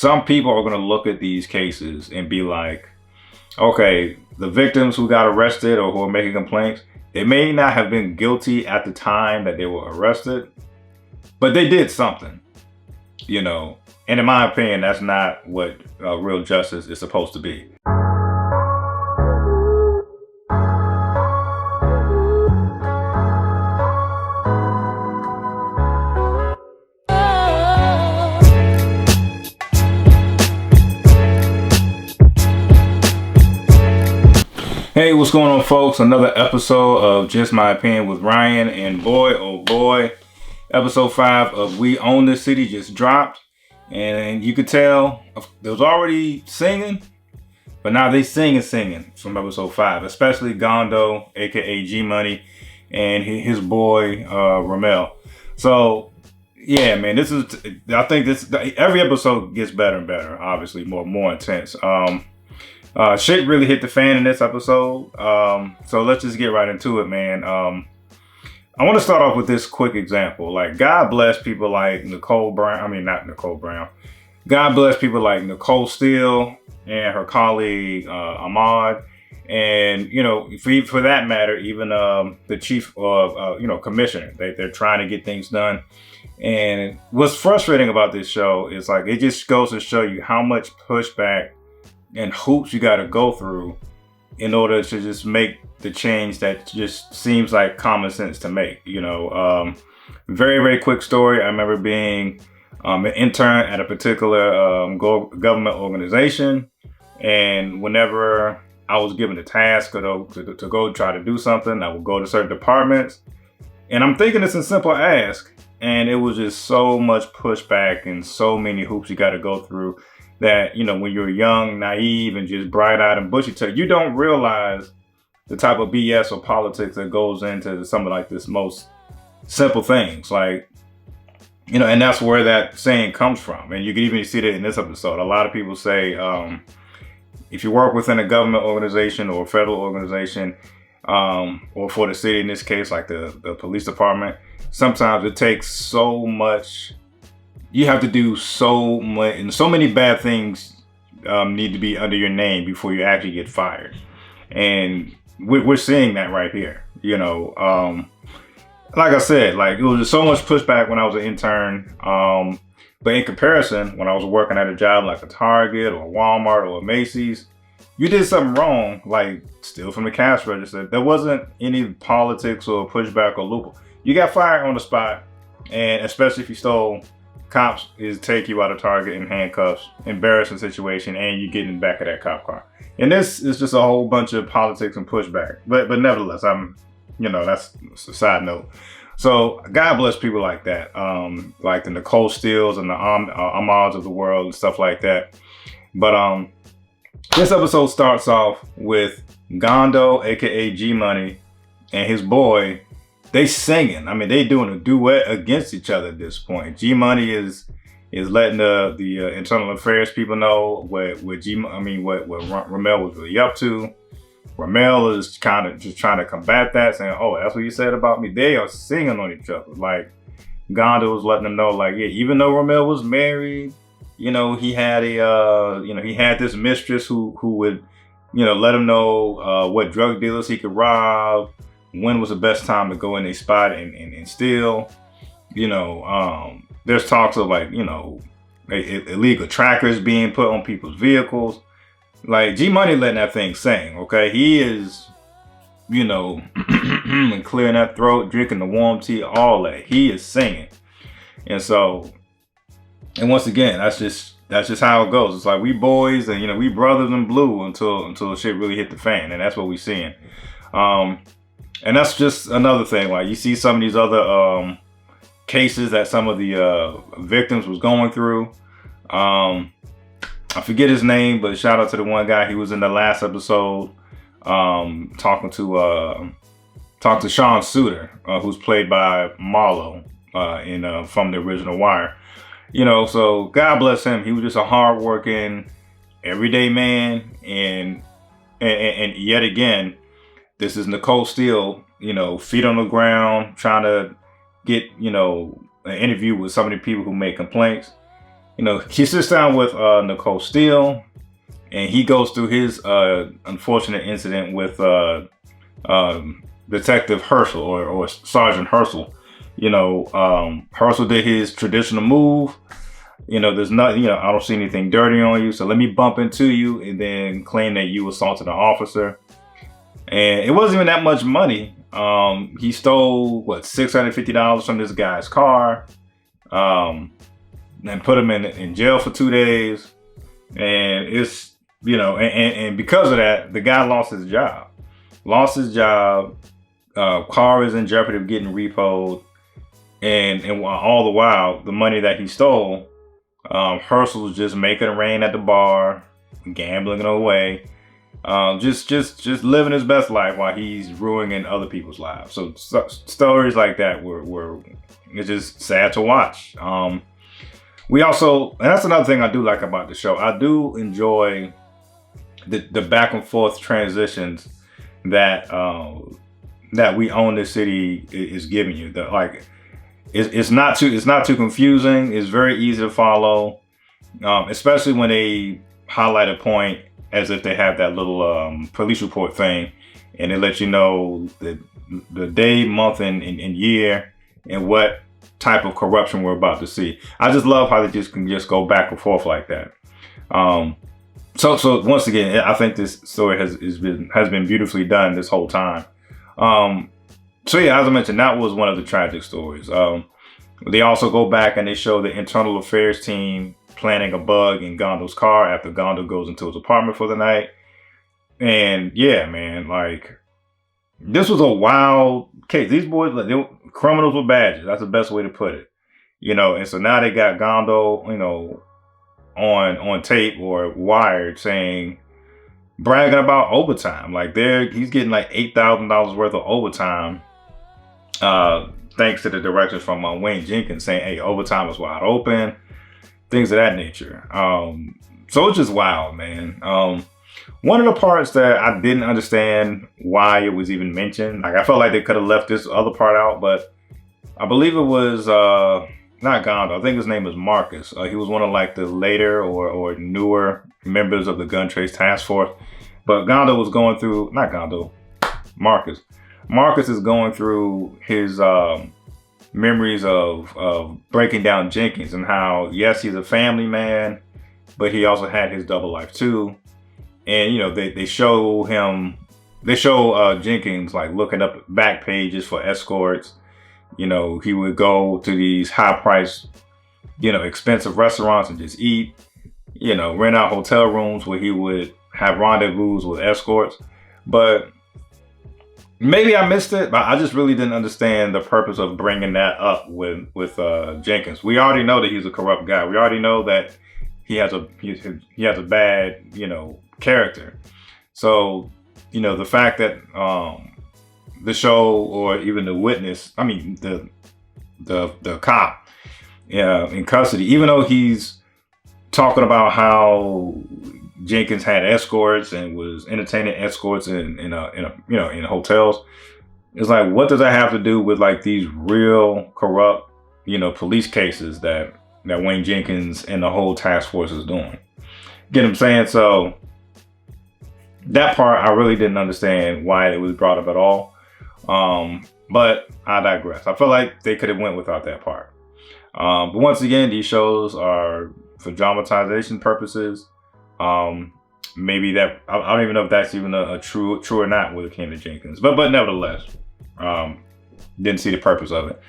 some people are going to look at these cases and be like, okay, the victims who got arrested or who are making complaints, they may not have been guilty at the time that they were arrested, but they did something, you know. And in my opinion, that's not what real justice is supposed to be. Hey, what's going on, folks? Another episode of Just My Opinion with Ryan, and boy, oh boy, episode 5 of We Own This City just dropped, and you could tell there was already singing, but now they singing from episode 5, especially Gondo, aka G Money, and his boy Ramel. So yeah, man, I think every episode gets better and better, obviously more intense. Shit really hit the fan in this episode. So let's just get right into it, man. I want to start off with this quick example. Like, God bless people like Nicole Brown. I mean, not Nicole Brown. God bless people like Nicole Steele and her colleague, Ahmad. And, you know, for that matter, even the chief of, commissioner. They're trying to get things done. And what's frustrating about this show is, like, it just goes to show you how much pushback and hoops you got to go through in order to just make the change that just seems like common sense to make. You know, very, very quick story. I remember being an intern at a particular government organization, and whenever I was given a task to go try to do something, I would go to certain departments, and I'm thinking it's a simple ask, and it was just so much pushback and so many hoops you got to go through that, you know, when you're young, naive, and just bright-eyed and bushy-tailed, you don't realize the type of BS or politics that goes into some of like this most simple things. Like, you know, and that's where that saying comes from. And you can even see that in this episode. A lot of people say, if you work within a government organization or a federal organization, or for the city in this case, like the police department, sometimes it takes so much. You have to do so much, and so many bad things need to be under your name before you actually get fired. And we're seeing that right here. You know, like I said, like, it was just so much pushback when I was an intern. But in comparison, when I was working at a job like a Target or a Walmart or a Macy's, you did something wrong, like steal from the cash register. There wasn't any politics or pushback or loophole. You got fired on the spot, and especially if you stole. Cops take you out of Target in handcuffs, embarrassing situation, and you get in the back of that cop car. And this is just a whole bunch of politics and pushback. But nevertheless, that's a side note. So God bless people like that, like the Nicole Steeles and the Ahmads of the world and stuff like that. But this episode starts off with Gondo, aka G Money, and his boy. They singing. I mean, they doing a duet against each other at this point. G Money is letting the internal affairs people know what Ramel was really up to. Ramel is kind of just trying to combat that, saying, "Oh, that's what you said about me." They are singing on each other. Like, Gondo was letting them know, like, yeah, even though Ramel was married, you know, he had he had this mistress who would, you know, let him know what drug dealers he could rob. When was the best time to go in a spot and steal? You know, there's talks of, like, you know, illegal trackers being put on people's vehicles. Like, G Money letting that thing sing, okay? He is, you know, clearing that throat, drinking the warm tea, all that. He is singing. And so, and once again, that's just how it goes. It's like, we boys and, you know, we brothers in blue until shit really hit the fan. And that's what we're seeing. And that's just another thing. Like, you see some of these other cases that some of the victims was going through. I forget his name, but shout out to the one guy. He was in the last episode talking to Sean Suter, who's played by Marlo from the original Wire. You know, so God bless him. He was just a hardworking, everyday man, and yet again, this is Nicole Steele, you know, feet on the ground, trying to get, you know, an interview with some of the people who make complaints. he sits down with Nicole Steele, and he goes through his unfortunate incident with Detective Herschel or Sergeant Herschel. Herschel did his traditional move. There's nothing, I don't see anything dirty on you, so let me bump into you and then claim that you assaulted an officer. And it wasn't even that much money. He stole $650 from this guy's car, and put him in jail for 2 days. And it's, and because of that, the guy lost his job. Car is in jeopardy of getting repoed. And all the while, the money that he stole, Herschel was just making it rain at the bar, gambling it away, just living his best life while he's ruining other people's lives. So stories like that were it's just sad to watch. We also, and that's another thing I do like about the show. I do enjoy the back and forth transitions that We Own This City is giving you. It's not too confusing. It's very easy to follow, especially when they highlight a point as if they have that little police report thing, and they let you know the day, month, and year, and what type of corruption we're about to see. I just love how they can just go back and forth like that. So once again, I think this story has been beautifully done this whole time. So yeah, as I mentioned, that was one of the tragic stories. They also go back and they show the internal affairs team planting a bug in Gondo's car after Gondo goes into his apartment for the night. And yeah, man, this was a wild case. These boys, they were criminals with badges. That's the best way to put it. And so now they got Gondo, on tape or wired bragging about overtime. He's getting $8,000 worth of overtime. Thanks to the directions from Wayne Jenkins saying, hey, overtime is wide open, things of that nature. So it's just wild, man. One of the parts that I didn't understand why it was even mentioned, I felt like they could have left this other part out, but I believe it was not Gondo. I think his name was Marcus. He was one of the later or newer members of the Gun Trace Task Force. But Gondo was going through, not Gondo, Marcus. Marcus is going through his memories of breaking down Jenkins and how, yes, he's a family man, but he also had his double life too. And, they show Jenkins looking up back pages for escorts. He would go to these high priced, expensive restaurants and just eat, rent out hotel rooms where he would have rendezvous with escorts. But maybe I missed it, but I just really didn't understand the purpose of bringing that up with Jenkins. We already know that he's a corrupt guy. We already know that he has a bad, character. So, the fact that the show or even the witness, the cop in custody, even though he's talking about how Jenkins had escorts and was entertaining escorts in hotels, it's what does that have to do with these real corrupt, police cases that Wayne Jenkins and the whole task force is doing? Get what I'm saying? So that part I really didn't understand why it was brought up at all. But I digress. I feel like they could have went without that part. But once again, these shows are for dramatization purposes. Maybe that, I don't even know if that's even a true or not when it came to Jenkins. But nevertheless, didn't see the purpose of it.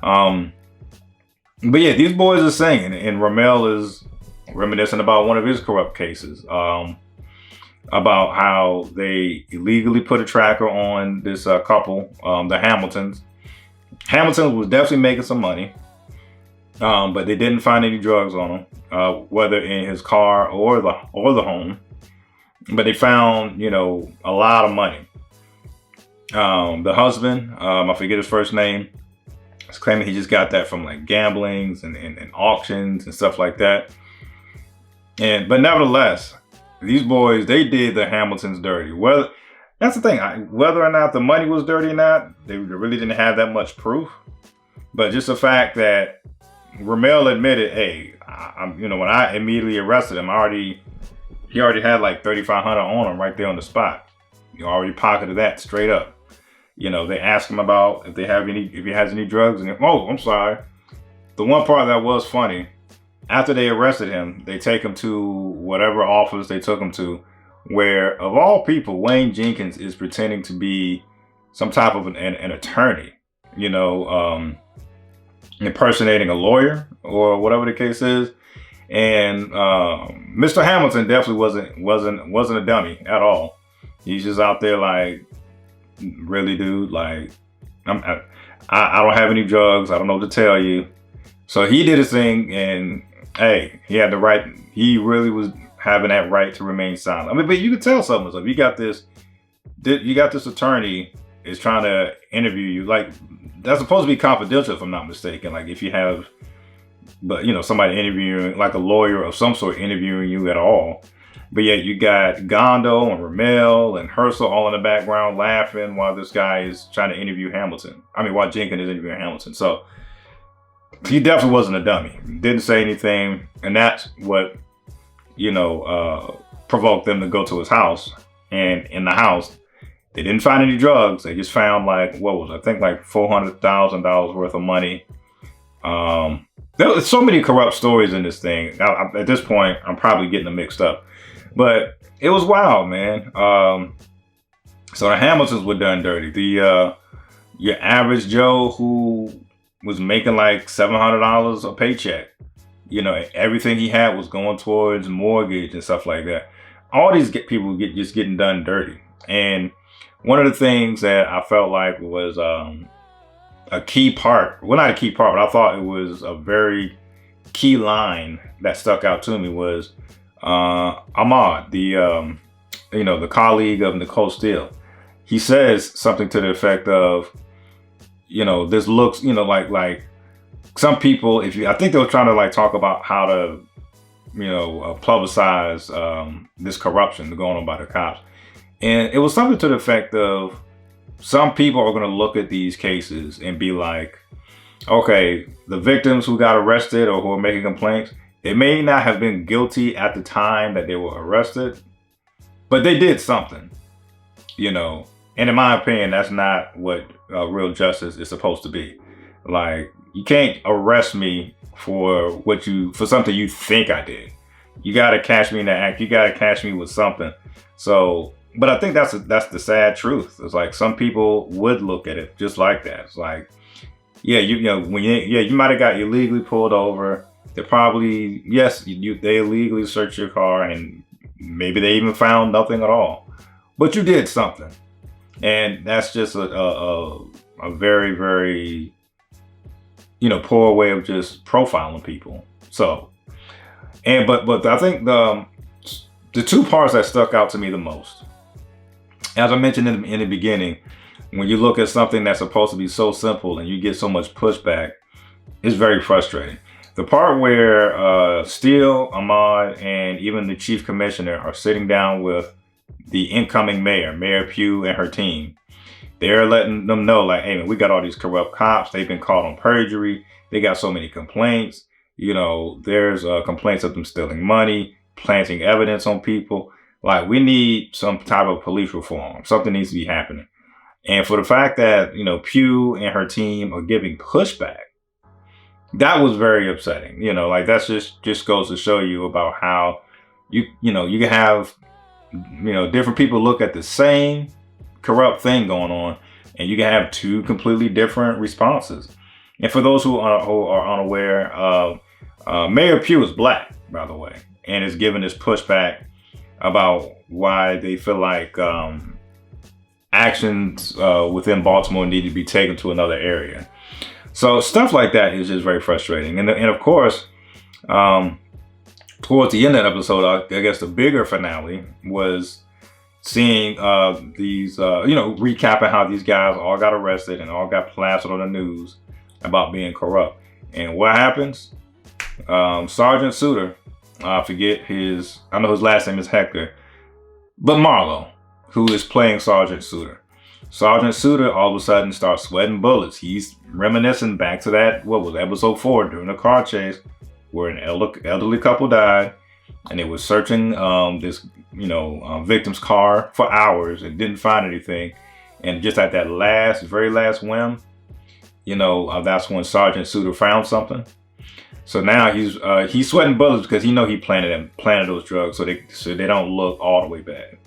But yeah, these boys are singing, and Ramel is reminiscing about one of his corrupt cases. About how they illegally put a tracker on this couple, the Hamiltons. Hamilton was definitely making some money, but they didn't find any drugs on him, whether in his car or the home. But they found, a lot of money. The husband, I forget his first name, is claiming he just got that from gamblings and auctions and stuff like that. But nevertheless, these boys, they did the Hamiltons dirty. Well, that's the thing. Whether or not the money was dirty or not, they really didn't have that much proof. But just the fact that, Ramel admitted, hey, when I immediately arrested him, he already had like 3,500 on him right there on the spot. You already pocketed that straight up. They asked him about if he has any drugs, and I'm sorry. The one part that was funny, after they arrested him, they take him to whatever office they took him to, where of all people, Wayne Jenkins is pretending to be some type of an attorney, impersonating a lawyer or whatever the case is. And Mr. Hamilton definitely wasn't a dummy at all. He's just out there like, really, dude, like, I don't have any drugs. I don't know what to tell you. So he did his thing, and hey, he had the right. He really was having that right to remain silent. I mean, but you could tell something. So you got this attorney is trying to interview you. Like, that's supposed to be confidential, if I'm not mistaken. Like, if you have, somebody interviewing, like a lawyer of some sort interviewing you at all. But yeah, you got Gondo and Ramel and Herschel all in the background laughing while this guy is trying to interview Hamilton. While Jenkins is interviewing Hamilton. So he definitely wasn't a dummy. Didn't say anything. And that's what, provoked them to go to his house. And in the house, they didn't find any drugs. They just found like $400,000 worth of money. There was so many corrupt stories in this thing. At this point, I'm probably getting them mixed up. But it was wild, man. So the Hamiltons were done dirty. Your average Joe who was making like $700 a paycheck. Everything he had was going towards mortgage and stuff like that. All these people just getting done dirty. And one of the things that I felt like was a key part, well, not a key part, but I thought it was a very key line that stuck out to me was Ahmad, the colleague of Nicole Steele. He says something to the effect of, this looks, like some people, I think they were trying to like talk about how to, publicize this corruption going on by the cops. And it was something to the effect of some people are going to look at these cases and be like, okay, the victims who got arrested or who are making complaints, they may not have been guilty at the time that they were arrested, but they did something, And in my opinion, that's not what real justice is supposed to be. Like, you can't arrest me for something you think I did. You got to catch me in the act. You got to catch me with something. So, but I think that's the sad truth. It's like some people would look at it just like that. It's like, yeah, you might have got illegally pulled over. They probably, they illegally searched your car and maybe they even found nothing at all. But you did something. And that's just a very, very, poor way of just profiling people. So, but I think the two parts that stuck out to me the most, as I mentioned in the beginning, when you look at something that's supposed to be so simple and you get so much pushback, it's very frustrating. The part where Steele, Ahmad, and even the chief commissioner are sitting down with the incoming Mayor Pugh and her team, they're letting them know, like, hey, man, we got all these corrupt cops. They've been caught on perjury. They got so many complaints. There's complaints of them stealing money, planting evidence on people. Like, we need some type of police reform. Something needs to be happening. And for the fact that, Pugh and her team are giving pushback, that was very upsetting. Like, that's just goes to show you about how you can have, different people look at the same corrupt thing going on, and you can have two completely different responses. And for those who are unaware, Mayor Pugh is black, by the way, and is giving this pushback about why they feel like actions within Baltimore need to be taken to another area. So stuff like that is just very frustrating. And of course, towards the end of the episode, I guess the bigger finale was seeing these, recapping how these guys all got arrested and all got plastered on the news about being corrupt. And what happens? Sergeant Suter, I know his last name is Hector, but Marlowe, who is playing Sergeant Suter, Sergeant Suter all of a sudden starts sweating bullets. He's reminiscing back to that, what was episode 4, during the car chase, where an elderly couple died, and they were searching this victim's car for hours and didn't find anything. And just at that very last whim, that's when Sergeant Suter found something. So now he's sweating bullets because he planted those drugs so they don't look all the way bad.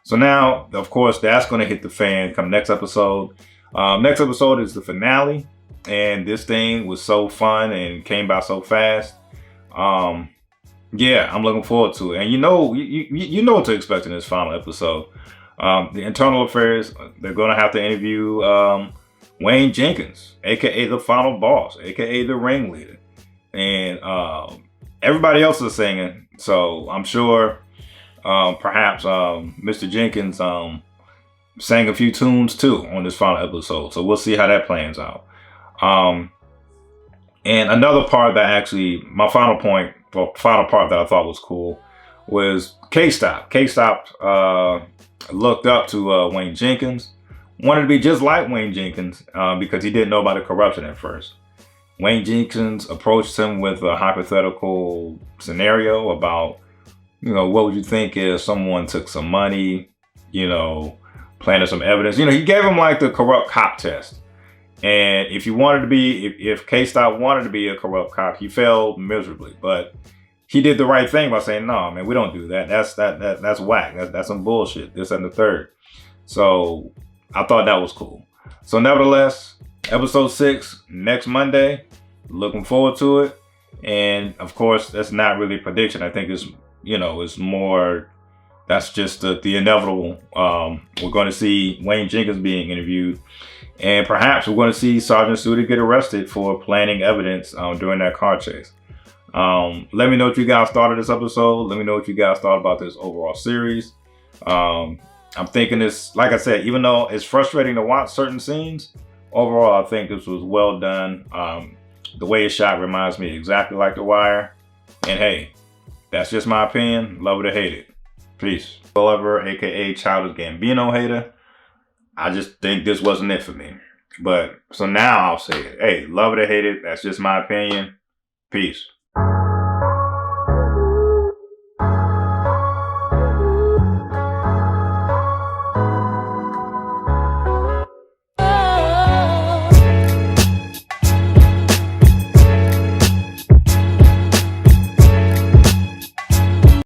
So now, of course, that's going to hit the fan come next episode. Next episode is the finale, and this thing was so fun and came by so fast. Yeah, I'm looking forward to it. And you know what to expect in this final episode. The internal affairs, they're going to have to interview Wayne Jenkins, aka the final boss, aka the ringleader, and everybody else is singing. So I'm sure perhaps Mr. Jenkins sang a few tunes too on this final episode. So we'll see how that plans out. And another part that actually, my final part that I thought was cool was K-Stop. K-Stop looked up to Wayne Jenkins, wanted to be just like Wayne Jenkins because he didn't know about the corruption at first. Wayne Jenkins approached him with a hypothetical scenario about, what would you think if someone took some money, planted some evidence? He gave him like the corrupt cop test. And if K-Stop wanted to be a corrupt cop, he failed miserably. But he did the right thing by saying, no, man, we don't do that. That's whack. That's some bullshit. This and the third. So I thought that was cool. So nevertheless, episode 6 next Monday. Looking forward to it. And of course, that's not really a prediction. I think it's more, that's just the inevitable. We're going to see Wayne Jenkins being interviewed. And perhaps we're going to see Sergeant Suter get arrested for planting evidence during that car chase. Let me know what you guys thought of this episode. Let me know what you guys thought about this overall series. I'm thinking this, like I said, even though it's frustrating to watch certain scenes, overall, I think this was well done. The way it's shot reminds me exactly like The Wire. And hey, that's just my opinion. Love it or hate it. Peace. Gulliver, aka Childish Gambino hater. I just think this wasn't it for me. But so now I'll say it. Hey, love it or hate it. That's just my opinion. Peace.